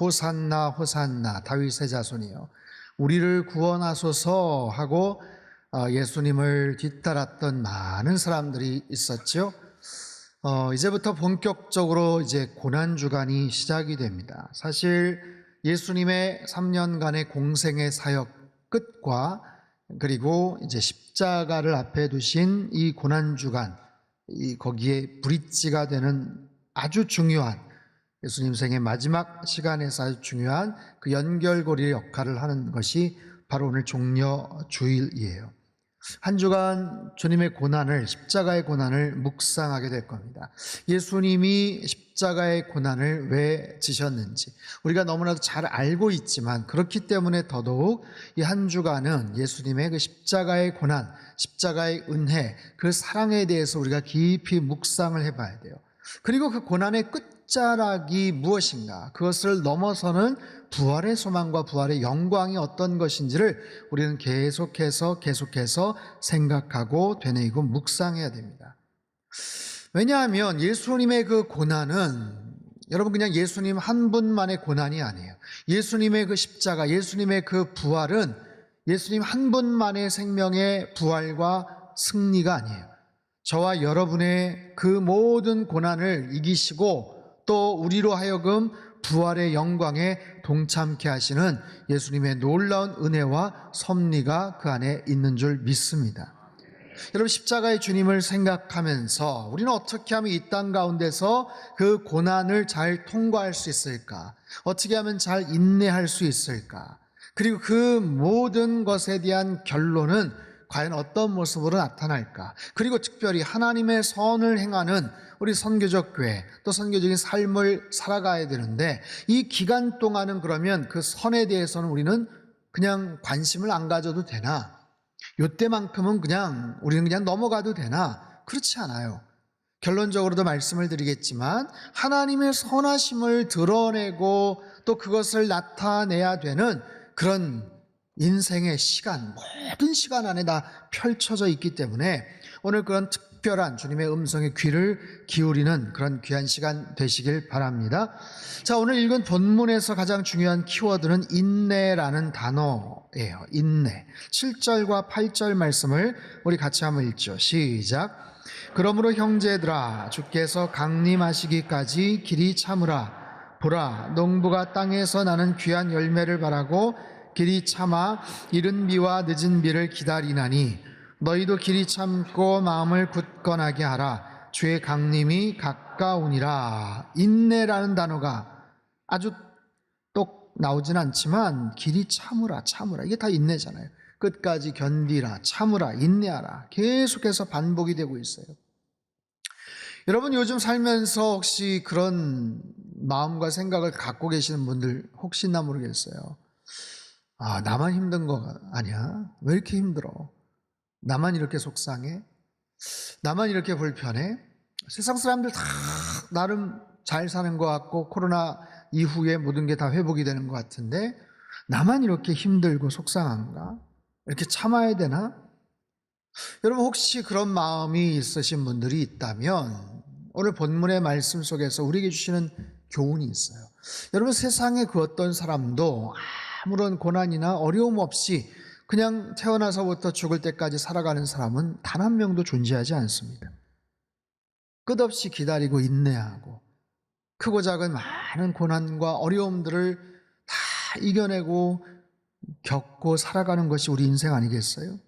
호산나 호산나 다윗의 자손이여 우리를 구원하소서 하고 예수님을 뒤따랐던 많은 사람들이 있었죠. 이제부터 본격적으로 이제 고난 주간이 시작이 됩니다. 사실 예수님의 3년간의 공생의 사역 끝과 그리고 이제 십자가를 앞에 두신 이 고난 주간, 거기에 브릿지가 되는 아주 중요한 예수님 생의 마지막 시간에서 아주 중요한 그 연결고리의 역할을 하는 것이 바로 오늘 종려 주일이에요. 한 주간 주님의 고난을, 십자가의 고난을 묵상하게 될 겁니다. 예수님이 십자가의 고난을 왜 지셨는지 우리가 너무나도 잘 알고 있지만 그렇기 때문에 더더욱 이 한 주간은 예수님의 그 십자가의 고난, 십자가의 은혜, 그 사랑에 대해서 우리가 깊이 묵상을 해봐야 돼요. 그리고 그 고난의 끝자락이 무엇인가, 그것을 넘어서는 부활의 소망과 부활의 영광이 어떤 것인지를 우리는 계속해서 생각하고 되뇌이고 묵상해야 됩니다. 왜냐하면 예수님의 그 고난은 여러분 그냥 예수님 한 분만의 고난이 아니에요. 예수님의 그 십자가, 예수님의 그 부활은 예수님 한 분만의 생명의 부활과 승리가 아니에요. 저와 여러분의 그 모든 고난을 이기시고 또 우리로 하여금 부활의 영광에 동참케 하시는 예수님의 놀라운 은혜와 섭리가 그 안에 있는 줄 믿습니다. 여러분, 십자가의 주님을 생각하면서 우리는 어떻게 하면 이 땅 가운데서 그 고난을 잘 통과할 수 있을까? 어떻게 하면 잘 인내할 수 있을까? 그리고 그 모든 것에 대한 결론은 과연 어떤 모습으로 나타날까? 그리고 특별히 하나님의 선을 행하는 우리 선교적 교회, 또 선교적인 삶을 살아가야 되는데 이 기간 동안은 그러면 그 선에 대해서는 우리는 그냥 관심을 안 가져도 되나? 요때만큼은 우리는 그냥 넘어가도 되나? 그렇지 않아요. 결론적으로도 말씀을 드리겠지만 하나님의 선하심을 드러내고 또 그것을 나타내야 되는 그런 인생의 시간, 모든 시간 안에 다 펼쳐져 있기 때문에 오늘 그런 특별한 주님의 음성에 귀를 기울이는 그런 귀한 시간 되시길 바랍니다. 자, 오늘 읽은 본문에서 가장 중요한 키워드는 인내라는 단어예요. 인내. 7절과 8절 말씀을 우리 같이 한번 읽죠. 시작. 그러므로 형제들아, 주께서 강림하시기까지 길이 참으라. 보라, 농부가 땅에서 나는 귀한 열매를 바라고 길이 참아 이른 비와 늦은 비를 기다리나니 너희도 길이 참고 마음을 굳건하게 하라. 주의 강림이 가까우니라. 인내라는 단어가 아주 똑 나오진 않지만 길이 참으라, 이게 다 인내잖아요. 끝까지 견디라, 참으라, 인내하라, 계속해서 반복이 되고 있어요. 여러분, 요즘 살면서 혹시 그런 마음과 생각을 갖고 계시는 분들 혹시나 모르겠어요. 나만 힘든 거 아니야? 왜 이렇게 힘들어? 나만 이렇게 속상해? 나만 이렇게 불편해? 세상 사람들 다 나름 잘 사는 것 같고 코로나 이후에 모든 게 다 회복이 되는 것 같은데 나만 이렇게 힘들고 속상한가? 이렇게 참아야 되나? 여러분, 혹시 그런 마음이 있으신 분들이 있다면 오늘 본문의 말씀 속에서 우리에게 주시는 교훈이 있어요. 여러분, 세상의 그 어떤 사람도 아무런 고난이나 어려움 없이 그냥 태어나서부터 죽을 때까지 살아가는 사람은 단 한 명도 존재하지 않습니다. 끝없이 기다리고 인내하고 크고 작은 많은 고난과 어려움들을 다 이겨내고 겪고 살아가는 것이 우리 인생 아니겠어요?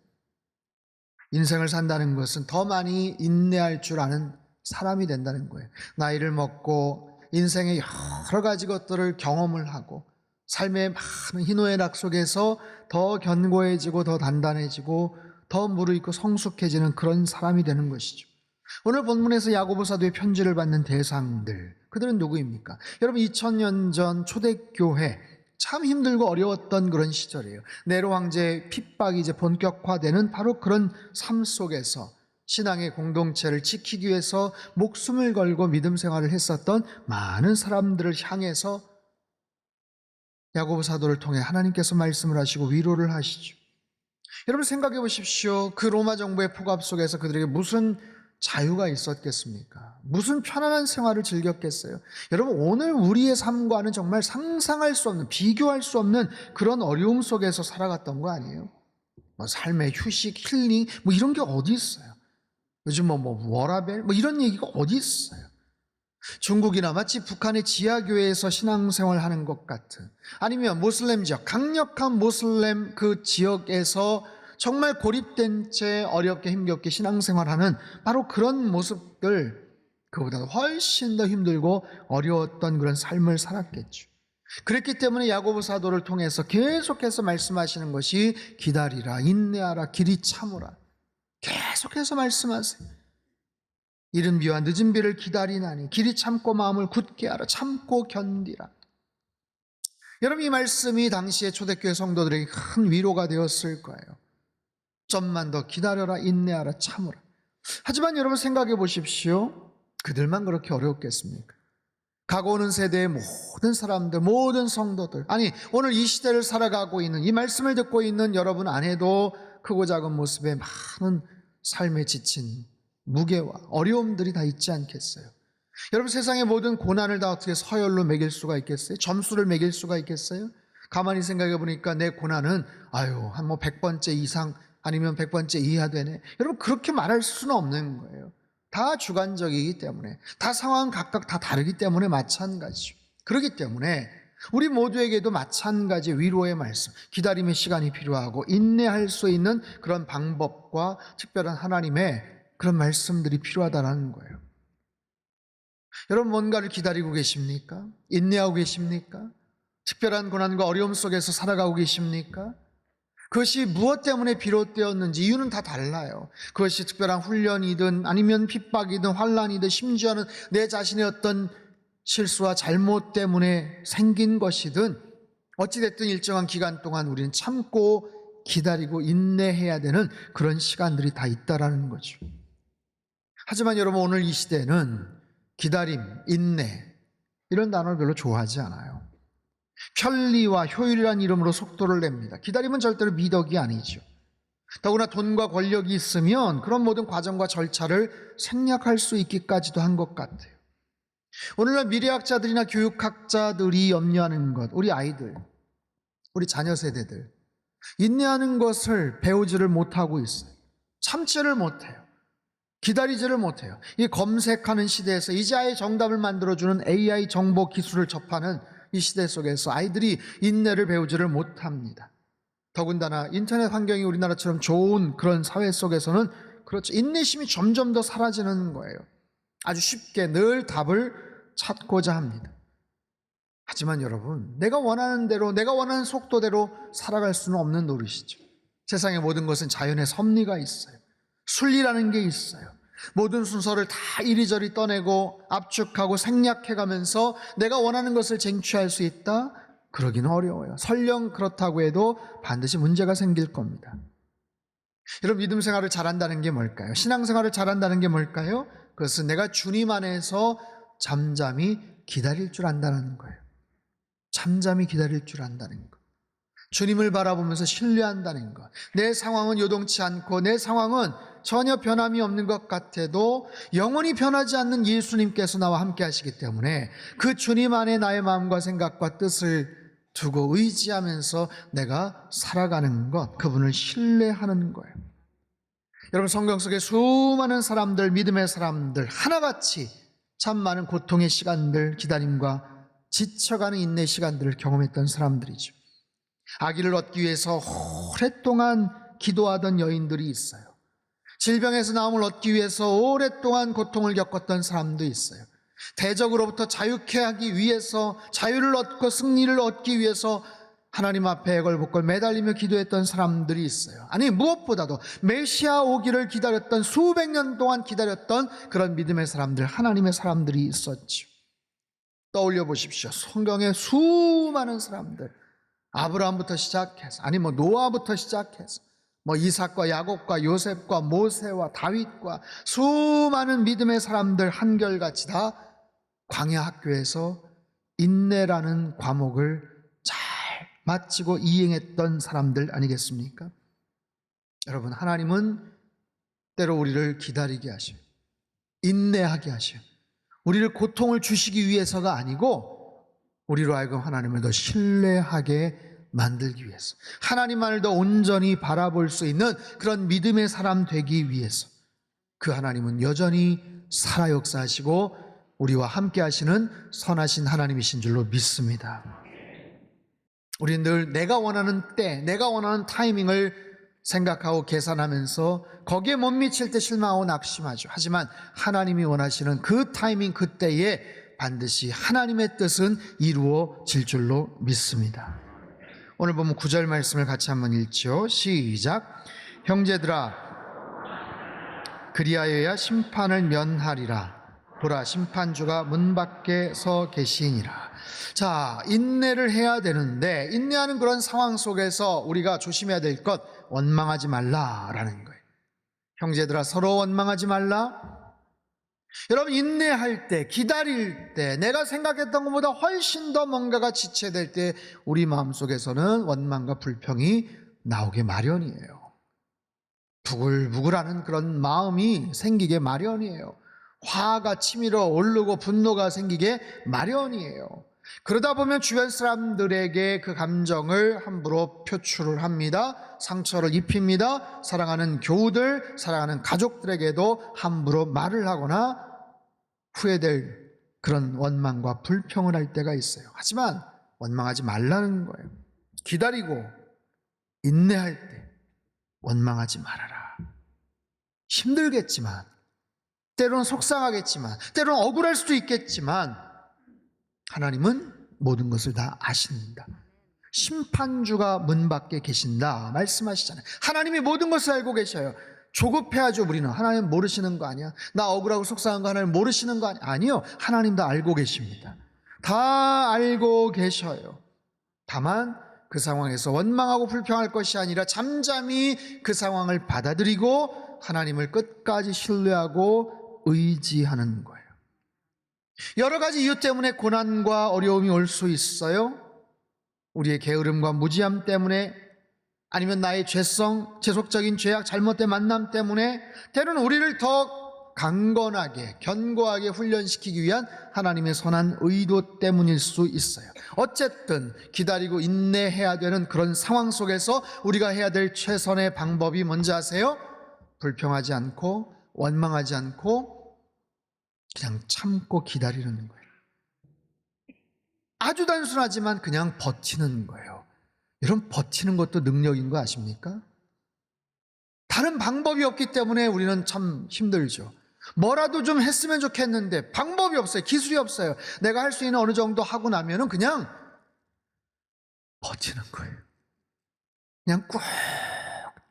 인생을 산다는 것은 더 많이 인내할 줄 아는 사람이 된다는 거예요. 나이를 먹고 인생의 여러 가지 것들을 경험을 하고 삶의 많은 희노애락 속에서 더 견고해지고 더 단단해지고 더 무르익고 성숙해지는 그런 사람이 되는 것이죠. 오늘 본문에서 야고보 사도의 편지를 받는 대상들, 그들은 누구입니까? 여러분, 2000년 전 초대교회 참 힘들고 어려웠던 그런 시절이에요. 네로 황제의 핍박이 이제 본격화되는 바로 그런 삶 속에서 신앙의 공동체를 지키기 위해서 목숨을 걸고 믿음 생활을 했었던 많은 사람들을 향해서 야고보 사도를 통해 하나님께서 말씀을 하시고 위로를 하시죠. 여러분, 생각해 보십시오. 그 로마 정부의 폭압 속에서 그들에게 무슨 자유가 있었겠습니까? 무슨 편안한 생활을 즐겼겠어요? 여러분, 오늘 우리의 삶과는 정말 상상할 수 없는, 비교할 수 없는 그런 어려움 속에서 살아갔던 거 아니에요? 뭐 삶의 휴식, 힐링, 뭐 이런 게 어디 있어요? 요즘 워라벨, 뭐 이런 얘기가 어디 있어요? 중국이나 마치 북한의 지하교회에서 신앙생활 하는 것 같은, 아니면 모슬렘 지역, 강력한 모슬렘 그 지역에서 정말 고립된 채 어렵게 힘겹게 신앙생활하는 바로 그런 모습들, 그보다 훨씬 더 힘들고 어려웠던 그런 삶을 살았겠죠. 그랬기 때문에 야고보 사도를 통해서 계속해서 말씀하시는 것이 기다리라, 인내하라, 길이 참으라. 계속해서 말씀하세요. 이른 비와 늦은 비를 기다리나니 길이 참고 마음을 굳게 하라. 참고 견디라. 여러분, 이 말씀이 당시의 초대교회 성도들에게 큰 위로가 되었을 거예요. 좀만 더 기다려라, 인내하라, 참으라. 하지만 여러분 생각해 보십시오. 그들만 그렇게 어려웠겠습니까? 가고오는 세대의 모든 사람들, 모든 성도들, 아니 오늘 이 시대를 살아가고 있는, 이 말씀을 듣고 있는 여러분 안에도 크고 작은 모습에 많은 삶에 지친 무게와 어려움들이 다 있지 않겠어요? 여러분, 세상의 모든 고난을 다 어떻게 서열로 매길 수가 있겠어요? 점수를 매길 수가 있겠어요? 가만히 생각해 보니까 내 고난은 한 100번째 이상 아니면 100번째 이하 되네. 여러분, 그렇게 말할 수는 없는 거예요. 다 주관적이기 때문에, 다 상황 각각 다 다르기 때문에 마찬가지죠. 그렇기 때문에 우리 모두에게도 마찬가지 위로의 말씀, 기다림의 시간이 필요하고 인내할 수 있는 그런 방법과 특별한 하나님의 그런 말씀들이 필요하다는 거예요. 여러분, 뭔가를 기다리고 계십니까? 인내하고 계십니까? 특별한 고난과 어려움 속에서 살아가고 계십니까? 그것이 무엇 때문에 비롯되었는지 이유는 다 달라요. 그것이 특별한 훈련이든 아니면 핍박이든 환난이든 심지어는 내 자신의 어떤 실수와 잘못 때문에 생긴 것이든 어찌됐든 일정한 기간 동안 우리는 참고 기다리고 인내해야 되는 그런 시간들이 다 있다라는 거죠. 하지만 여러분, 오늘 이 시대는 기다림, 인내 이런 단어를 별로 좋아하지 않아요. 편리와 효율이라는 이름으로 속도를 냅니다. 기다림은 절대로 미덕이 아니죠. 더구나 돈과 권력이 있으면 그런 모든 과정과 절차를 생략할 수 있기까지도 한 것 같아요. 오늘날 미래학자들이나 교육학자들이 염려하는 것, 우리 아이들, 우리 자녀 세대들, 인내하는 것을 배우지를 못하고 있어요. 참지를 못해요. 기다리지를 못해요. 이 검색하는 시대에서 이제 정답을 만들어주는 AI 정보 기술을 접하는 이 시대 속에서 아이들이 인내를 배우지를 못합니다. 더군다나 인터넷 환경이 우리나라처럼 좋은 그런 사회 속에서는 그렇죠. 인내심이 점점 더 사라지는 거예요. 아주 쉽게 늘 답을 찾고자 합니다. 하지만 여러분, 내가 원하는 대로, 내가 원하는 속도대로 살아갈 수는 없는 노릇이죠. 세상의 모든 것은 자연의 섭리가 있어요. 순리라는 게 있어요. 모든 순서를 다 이리저리 떠내고 압축하고 생략해가면서 내가 원하는 것을 쟁취할 수 있다? 그러기는 어려워요. 설령 그렇다고 해도 반드시 문제가 생길 겁니다. 여러분, 믿음 생활을 잘한다는 게 뭘까요? 신앙생활을 잘한다는 게 뭘까요? 그것은 내가 주님 안에서 잠잠히 기다릴 줄 안다는 거예요. 잠잠히 기다릴 줄 안다는 것. 주님을 바라보면서 신뢰한다는 것. 내 상황은 요동치 않고 내 상황은 전혀 변함이 없는 것 같아도 영원히 변하지 않는 예수님께서 나와 함께 하시기 때문에 그 주님 안에 나의 마음과 생각과 뜻을 두고 의지하면서 내가 살아가는 것, 그분을 신뢰하는 거예요. 여러분, 성경 속에 수많은 사람들, 믿음의 사람들 하나같이 참 많은 고통의 시간들, 기다림과 지쳐가는 인내 시간들을 경험했던 사람들이죠. 아기를 얻기 위해서 오랫동안 기도하던 여인들이 있어요. 질병에서 나음을 얻기 위해서 오랫동안 고통을 겪었던 사람도 있어요. 대적으로부터 자유케 하기 위해서, 자유를 얻고 승리를 얻기 위해서 하나님 앞에 애걸복걸 매달리며 기도했던 사람들이 있어요. 아니, 무엇보다도 메시아 오기를 기다렸던, 수백 년 동안 기다렸던 그런 믿음의 사람들, 하나님의 사람들이 있었죠. 떠올려 보십시오. 성경에 수많은 사람들, 아브라함부터 시작해서, 아니 노아부터 시작해서 이삭과 야곱과 요셉과 모세와 다윗과 수많은 믿음의 사람들 한결같이 다 광야 학교에서 인내라는 과목을 잘 마치고 이행했던 사람들 아니겠습니까? 여러분, 하나님은 때로 우리를 기다리게 하셔요. 인내하게 하셔요. 우리를 고통을 주시기 위해서가 아니고 우리로 하여금 하나님을 더 신뢰하게 만들기 위해서, 하나님만을 더 온전히 바라볼 수 있는 그런 믿음의 사람 되기 위해서 그 하나님은 여전히 살아 역사하시고 우리와 함께 하시는 선하신 하나님이신 줄로 믿습니다. 우리는 늘 내가 원하는 때, 내가 원하는 타이밍을 생각하고 계산하면서 거기에 못 미칠 때 실망하고 낙심하죠. 하지만 하나님이 원하시는 그 타이밍, 그 때에 반드시 하나님의 뜻은 이루어질 줄로 믿습니다. 오늘 보면 9절 말씀을 같이 한번 읽죠. 시작. 형제들아, 그리하여야 심판을 면하리라. 보라, 심판주가 문 밖에 서 계시니라. 자, 인내를 해야 되는데 인내하는 그런 상황 속에서 우리가 조심해야 될 것, 원망하지 말라라는 거예요. 형제들아, 서로 원망하지 말라. 여러분, 인내할 때, 기다릴 때, 내가 생각했던 것보다 훨씬 더 뭔가가 지체될 때 우리 마음속에서는 원망과 불평이 나오게 마련이에요. 부글부글하는 그런 마음이 생기게 마련이에요. 화가 치밀어 오르고 분노가 생기게 마련이에요. 그러다 보면 주변 사람들에게 그 감정을 함부로 표출을 합니다. 상처를 입힙니다. 사랑하는 교우들, 사랑하는 가족들에게도 함부로 말을 하거나 후회될 그런 원망과 불평을 할 때가 있어요. 하지만 원망하지 말라는 거예요. 기다리고 인내할 때 원망하지 말아라. 힘들겠지만, 때로는 속상하겠지만, 때로는 억울할 수도 있겠지만 하나님은 모든 것을 다 아신다. 심판주가 문 밖에 계신다 말씀하시잖아요. 하나님이 모든 것을 알고 계셔요. 조급해하죠. 우리는 하나님 모르시는 거 아니야? 나 억울하고 속상한 거 하나님 모르시는 거 아니야? 아니요, 하나님 다 알고 계십니다. 다 알고 계셔요. 다만 그 상황에서 원망하고 불평할 것이 아니라 잠잠히 그 상황을 받아들이고 하나님을 끝까지 신뢰하고 의지하는 거예요. 여러 가지 이유 때문에 고난과 어려움이 올 수 있어요. 우리의 게으름과 무지함 때문에, 아니면 나의 죄성, 지속적인 죄악, 잘못된 만남 때문에, 때로는 우리를 더 강건하게, 견고하게 훈련시키기 위한 하나님의 선한 의도 때문일 수 있어요. 어쨌든 기다리고 인내해야 되는 그런 상황 속에서 우리가 해야 될 최선의 방법이 뭔지 아세요? 불평하지 않고 원망하지 않고 그냥 참고 기다리는 거예요. 아주 단순하지만 그냥 버티는 거예요. 여러분, 버티는 것도 능력인 거 아십니까? 다른 방법이 없기 때문에 우리는 참 힘들죠. 뭐라도 좀 했으면 좋겠는데 방법이 없어요. 기술이 없어요. 내가 할 수 있는 어느 정도 하고 나면은 그냥 버티는 거예요. 그냥 꾹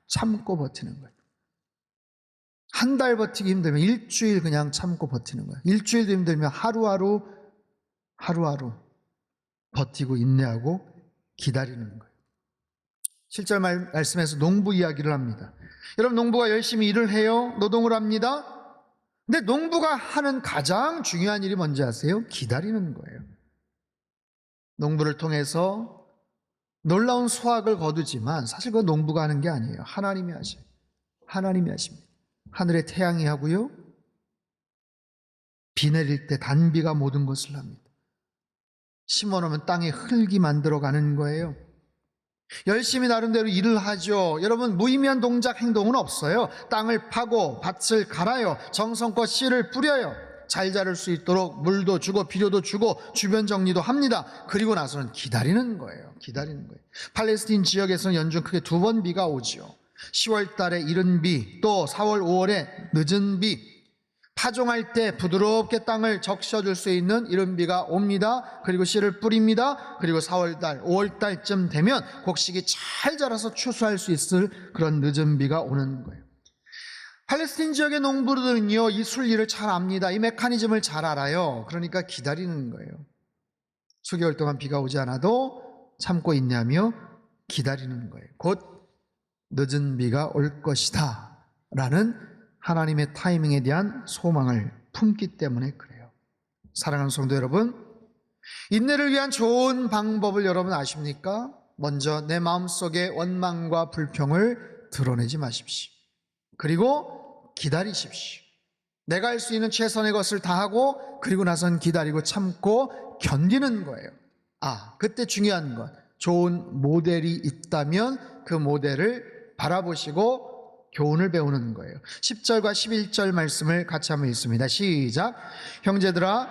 참고 버티는 거예요. 한 달 버티기 힘들면 일주일 그냥 참고 버티는 거예요. 일주일도 힘들면 하루하루 버티고 인내하고 기다리는 거예요. 7절 말씀에서 농부 이야기를 합니다. 여러분, 농부가 열심히 일을 해요. 노동을 합니다. 근데 농부가 하는 가장 중요한 일이 뭔지 아세요? 기다리는 거예요. 농부를 통해서 놀라운 수확을 거두지만 사실 그건 농부가 하는 게 아니에요. 하나님이 하셔요. 하나님이 하십니다. 하늘의 태양이 하고요, 비 내릴 때 단비가 모든 것을 합니다. 심어놓으면 땅에 흙이 만들어가는 거예요. 열심히 나름대로 일을 하죠. 여러분, 무의미한 동작, 행동은 없어요. 땅을 파고 밭을 갈아요. 정성껏 씨를 뿌려요. 잘 자랄 수 있도록 물도 주고 비료도 주고 주변 정리도 합니다. 그리고 나서는 기다리는 거예요. 기다리는 거예요. 팔레스틴 지역에서는 연중 크게 2번 비가 오죠. 10월 달에 이른 비, 또 4월, 5월에 늦은 비, 파종할 때 부드럽게 땅을 적셔줄 수 있는 이른 비가 옵니다. 그리고 씨를 뿌립니다. 그리고 4월달, 5월달쯤 되면 곡식이 잘 자라서 추수할 수 있을 그런 늦은 비가 오는 거예요. 팔레스틴 지역의 농부들은요, 이 순리를 잘 압니다. 이 메커니즘을 잘 알아요. 그러니까 기다리는 거예요. 수개월 동안 비가 오지 않아도 참고 인내하며 기다리는 거예요. 곧 늦은 비가 올 것이다 라는 하나님의 타이밍에 대한 소망을 품기 때문에 그래요. 사랑하는 성도 여러분, 인내를 위한 좋은 방법을 여러분 아십니까? 먼저 내 마음속의 원망과 불평을 드러내지 마십시오. 그리고 기다리십시오. 내가 할 수 있는 최선의 것을 다하고 그리고 나선 기다리고 참고 견디는 거예요. 그때 중요한 건 좋은 모델이 있다면 그 모델을 바라보시고 교훈을 배우는 거예요. 10절과 11절 말씀을 같이 한번 읽습니다. 시작. 형제들아,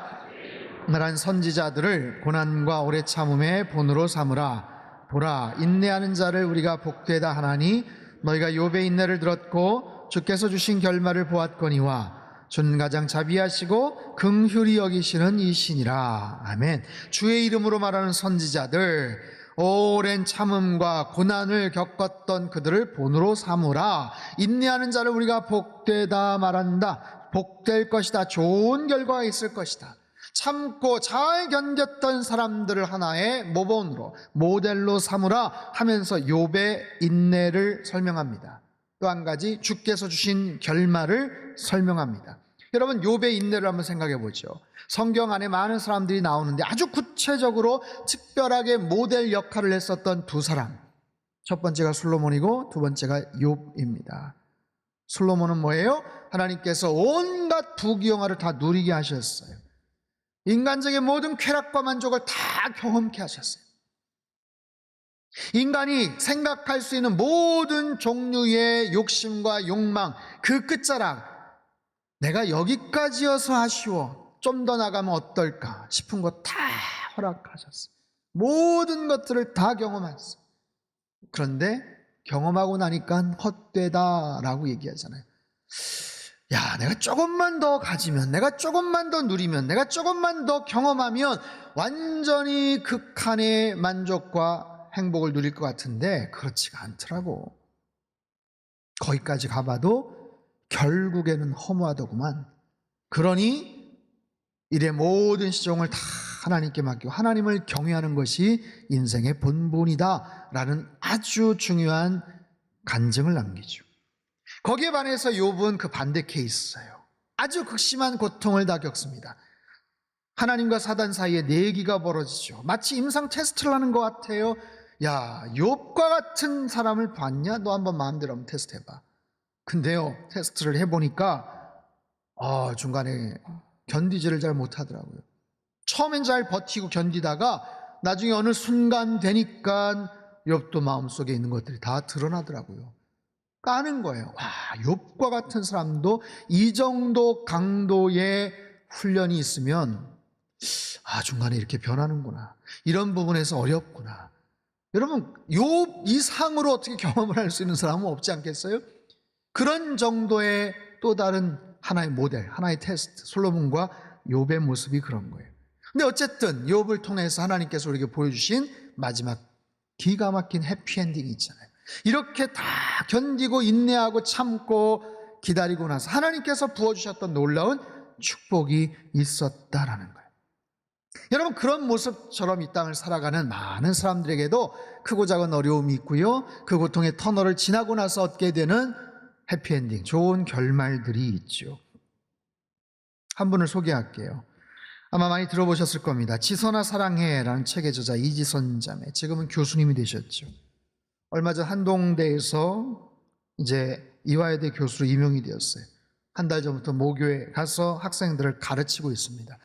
말한 선지자들을 고난과 오래 참음의 본으로 삼으라. 보라, 인내하는 자를 우리가 복되다 하나니 너희가 욥의 인내를 들었고 주께서 주신 결말을 보았거니와 준 가장 자비하시고 긍휼히 여기시는 이시니라. 아멘. 주의 이름으로 말하는 선지자들, 오랜 참음과 고난을 겪었던 그들을 본으로 삼으라. 인내하는 자를 우리가 복되다 말한다. 복될 것이다. 좋은 결과가 있을 것이다. 참고 잘 견뎠던 사람들을 하나의 모본으로, 모델로 삼으라 하면서 욥의 인내를 설명합니다. 또 한 가지, 주께서 주신 결말을 설명합니다. 여러분, 욥의 인내를 한번 생각해 보죠. 성경 안에 많은 사람들이 나오는데 아주 구체적으로 특별하게 모델 역할을 했었던 두 사람, 첫 번째가 솔로몬이고 두 번째가 욥입니다. 솔로몬은 뭐예요? 하나님께서 온갖 부귀영화를 다 누리게 하셨어요. 인간적인 모든 쾌락과 만족을 다 경험케 하셨어요. 인간이 생각할 수 있는 모든 종류의 욕심과 욕망, 그 끝자락, 내가 여기까지여서 아쉬워, 좀 더 나가면 어떨까 싶은 거 다 허락하셨어요. 모든 것들을 다 경험했어요. 그런데 경험하고 나니까 헛되다라고 얘기하잖아요. 내가 조금만 더 가지면, 내가 조금만 더 누리면, 내가 조금만 더 경험하면 완전히 극한의 만족과 행복을 누릴 것 같은데 그렇지가 않더라고. 거기까지 가봐도 결국에는 허무하더구만. 그러니 일의 모든 시종을 다 하나님께 맡기고 하나님을 경외하는 것이 인생의 본분이다 라는 아주 중요한 간증을 남기죠. 거기에 반해서 욥은 그 반대 케이스예요. 아주 극심한 고통을 다 겪습니다. 하나님과 사단 사이에 내기가 벌어지죠. 마치 임상 테스트를 하는 것 같아요. 욥과 같은 사람을 봤냐? 너 한번 마음대로 한번 테스트 해봐. 근데요, 테스트를 해보니까 중간에 견디지를 잘 못하더라고요. 처음엔 잘 버티고 견디다가 나중에 어느 순간 되니까 욥도 마음속에 있는 것들이 다 드러나더라고요. 까는 거예요. 욥과 같은 사람도 이 정도 강도의 훈련이 있으면 중간에 이렇게 변하는구나, 이런 부분에서 어렵구나. 여러분, 욥 이상으로 어떻게 경험을 할 수 있는 사람은 없지 않겠어요? 그런 정도의 또 다른 하나의 모델, 하나의 테스트, 솔로몬과 욥의 모습이 그런 거예요. 근데 어쨌든 욥을 통해서 하나님께서 우리에게 보여주신 마지막 기가 막힌 해피엔딩이 있잖아요. 이렇게 다 견디고 인내하고 참고 기다리고 나서 하나님께서 부어주셨던 놀라운 축복이 있었다라는 거예요. 여러분, 그런 모습처럼 이 땅을 살아가는 많은 사람들에게도 크고 작은 어려움이 있고요, 그 고통의 터널을 지나고 나서 얻게 되는 해피엔딩, 좋은 결말들이 있죠. 한 분을 소개할게요. 아마 많이 들어보셨을 겁니다. 지선아 사랑해라는 책의 저자 이지선 자매, 지금은 교수님이 되셨죠. 얼마 전 한동대에서 이제 이화여대 교수로 임용이 되었어요. 한 달 전부터 모교에 가서 학생들을 가르치고 있습니다.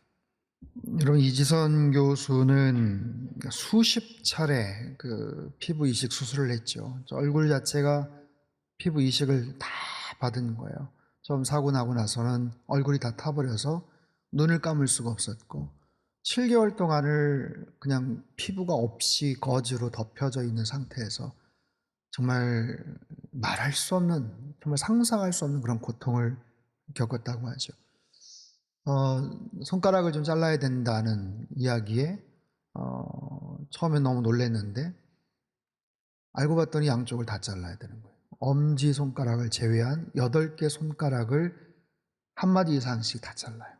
여러분, 이지선 교수는 수십 차례 그 피부 이식 수술을 했죠. 얼굴 자체가 피부 이식을 다 받은 거예요. 처음 사고 나고 나서는 얼굴이 다 타버려서 눈을 감을 수가 없었고 7개월 동안을 그냥 피부가 없이 거즈로 덮여져 있는 상태에서 정말 말할 수 없는, 정말 상상할 수 없는 그런 고통을 겪었다고 하죠. 손가락을 좀 잘라야 된다는 이야기에 처음에 너무 놀랐는데 알고 봤더니 양쪽을 다 잘라야 되는 거예요. 엄지손가락을 제외한 8개 손가락을 한 마디 이상씩 다 잘라요.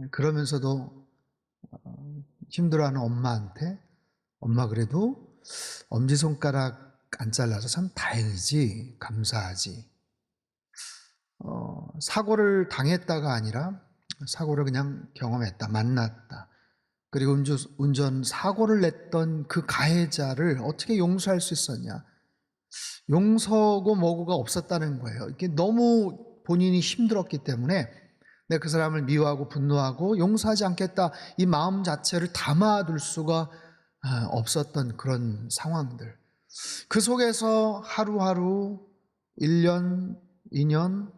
그러면서도 힘들어하는 엄마한테, 엄마 그래도 엄지손가락 안 잘라서 참 다행이지, 감사하지. 사고를 당했다가 아니라 사고를 그냥 경험했다, 만났다. 그리고 운전 사고를 냈던 그 가해자를 어떻게 용서할 수 있었냐. 용서고 뭐고가 없었다는 거예요. 이게 너무 본인이 힘들었기 때문에 내가 그 사람을 미워하고 분노하고 용서하지 않겠다, 이 마음 자체를 담아둘 수가 없었던 그런 상황들, 그 속에서 하루하루 1년, 2년,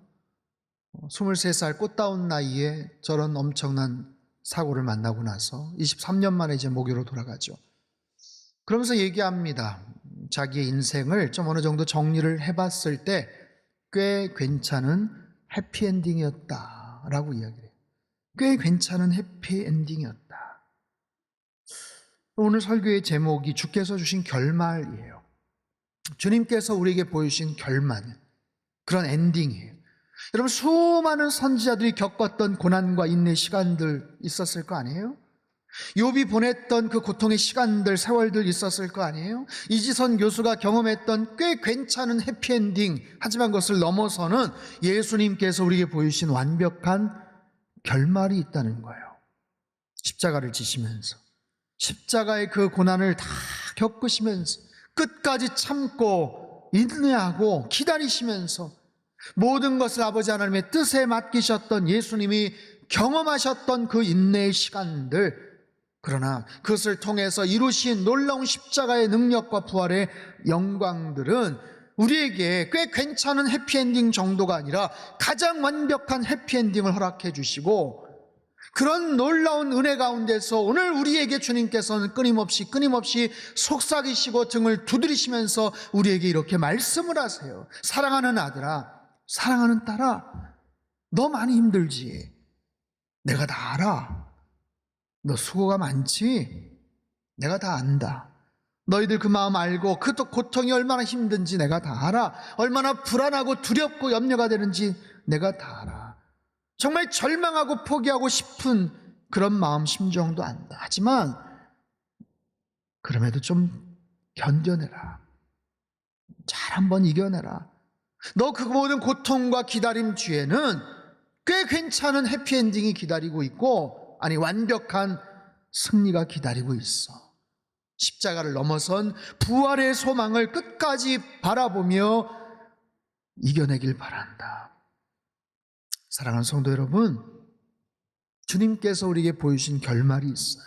23살 꽃다운 나이에 저런 엄청난 사고를 만나고 나서 23년 만에 이제 모교로 돌아가죠. 그러면서 얘기합니다. 자기의 인생을 좀 어느 정도 정리를 해봤을 때 꽤 괜찮은 해피엔딩이었다라고 이야기를 해요. 꽤 괜찮은 해피엔딩이었다. 오늘 설교의 제목이 주께서 주신 결말이에요. 주님께서 우리에게 보여주신 결말, 그런 엔딩이에요. 여러분, 수많은 선지자들이 겪었던 고난과 인내 시간들 있었을 거 아니에요? 욥이 보냈던 그 고통의 시간들, 세월들 있었을 거 아니에요? 이지선 교수가 경험했던 꽤 괜찮은 해피엔딩, 하지만 그것을 넘어서는 예수님께서 우리에게 보여주신 완벽한 결말이 있다는 거예요. 십자가를 지시면서, 십자가의 그 고난을 다 겪으시면서, 끝까지 참고 인내하고 기다리시면서 모든 것을 아버지 하나님의 뜻에 맡기셨던 예수님이 경험하셨던 그 인내의 시간들, 그러나 그것을 통해서 이루신 놀라운 십자가의 능력과 부활의 영광들은 우리에게 꽤 괜찮은 해피엔딩 정도가 아니라 가장 완벽한 해피엔딩을 허락해 주시고, 그런 놀라운 은혜 가운데서 오늘 우리에게 주님께서는 끊임없이 속삭이시고 등을 두드리시면서 우리에게 이렇게 말씀을 하세요. 사랑하는 아들아, 사랑하는 딸아, 너 많이 힘들지? 내가 다 알아. 너 수고가 많지? 내가 다 안다. 너희들 그 마음 알고 그 고통이 얼마나 힘든지 내가 다 알아. 얼마나 불안하고 두렵고 염려가 되는지 내가 다 알아. 정말 절망하고 포기하고 싶은 그런 마음 심정도 안다. 하지만 그럼에도 좀 견뎌내라. 잘 한번 이겨내라. 너 그 모든 고통과 기다림 뒤에는 꽤 괜찮은 해피엔딩이 기다리고 있고, 아니 완벽한 승리가 기다리고 있어. 십자가를 넘어선 부활의 소망을 끝까지 바라보며 이겨내길 바란다. 사랑하는 성도 여러분, 주님께서 우리에게 보여주신 결말이 있어요.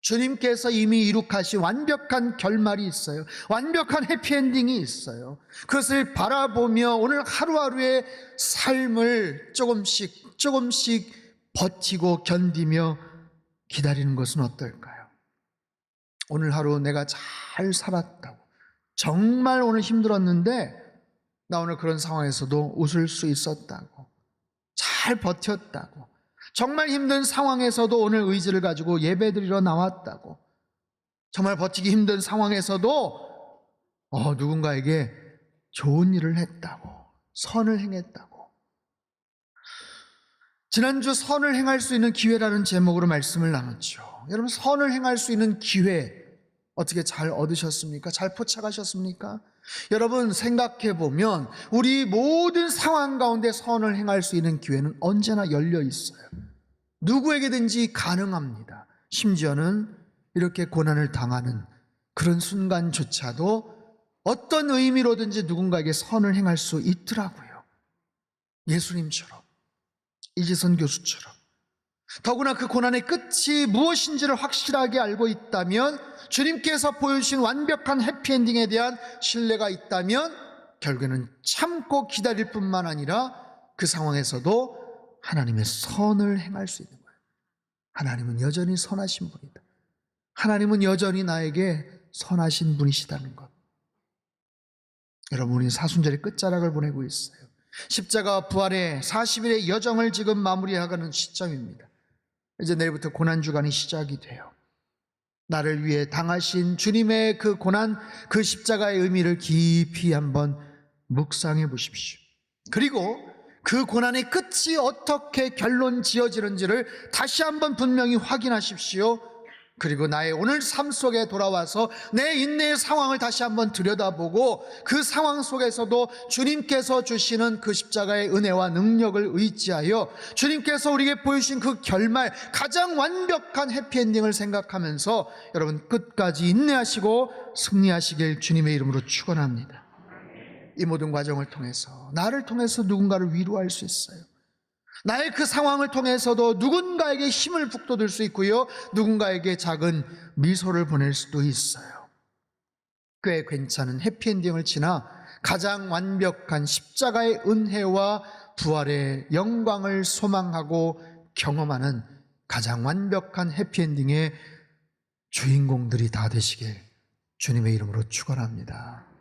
주님께서 이미 이룩하신 완벽한 결말이 있어요. 완벽한 해피엔딩이 있어요. 그것을 바라보며 오늘 하루하루의 삶을 조금씩 버티고 견디며 기다리는 것은 어떨까요? 오늘 하루 내가 잘 살았다고, 정말 오늘 힘들었는데 나 오늘 그런 상황에서도 웃을 수 있었다고, 잘 버텼다고, 정말 힘든 상황에서도 오늘 의지를 가지고 예배드리러 나왔다고, 정말 버티기 힘든 상황에서도 누군가에게 좋은 일을 했다고, 선을 행했다고. 지난주 선을 행할 수 있는 기회라는 제목으로 말씀을 나눴죠. 여러분, 선을 행할 수 있는 기회 어떻게 잘 얻으셨습니까? 잘 포착하셨습니까? 여러분, 생각해 보면 우리 모든 상황 가운데 선을 행할 수 있는 기회는 언제나 열려 있어요. 누구에게든지 가능합니다. 심지어는 이렇게 고난을 당하는 그런 순간조차도 어떤 의미로든지 누군가에게 선을 행할 수 있더라고요. 예수님처럼, 이지선 교수처럼. 더구나 그 고난의 끝이 무엇인지를 확실하게 알고 있다면, 주님께서 보여주신 완벽한 해피엔딩에 대한 신뢰가 있다면 결국에는 참고 기다릴 뿐만 아니라 그 상황에서도 하나님의 선을 행할 수 있는 거예요. 하나님은 여전히 선하신 분이다. 하나님은 여전히 나에게 선하신 분이시다는 것. 여러분, 우리는 사순절의 끝자락을 보내고 있어요. 십자가 부활의 40일의 여정을 지금 마무리하는 시점입니다. 이제 내일부터 고난주간이 시작이 돼요. 나를 위해 당하신 주님의 그 고난, 그 십자가의 의미를 깊이 한번 묵상해 보십시오. 그리고 그 고난의 끝이 어떻게 결론 지어지는지를 다시 한번 분명히 확인하십시오. 그리고 나의 오늘 삶 속에 돌아와서 내 인내의 상황을 다시 한번 들여다보고 그 상황 속에서도 주님께서 주시는 그 십자가의 은혜와 능력을 의지하여 주님께서 우리에게 보여주신 그 결말, 가장 완벽한 해피엔딩을 생각하면서 여러분 끝까지 인내하시고 승리하시길 주님의 이름으로 축원합니다. 이 모든 과정을 통해서, 나를 통해서 누군가를 위로할 수 있어요. 나의 그 상황을 통해서도 누군가에게 힘을 북돋을 수 있고요, 누군가에게 작은 미소를 보낼 수도 있어요. 꽤 괜찮은 해피엔딩을 지나 가장 완벽한 십자가의 은혜와 부활의 영광을 소망하고 경험하는 가장 완벽한 해피엔딩의 주인공들이 다 되시길 주님의 이름으로 축원합니다.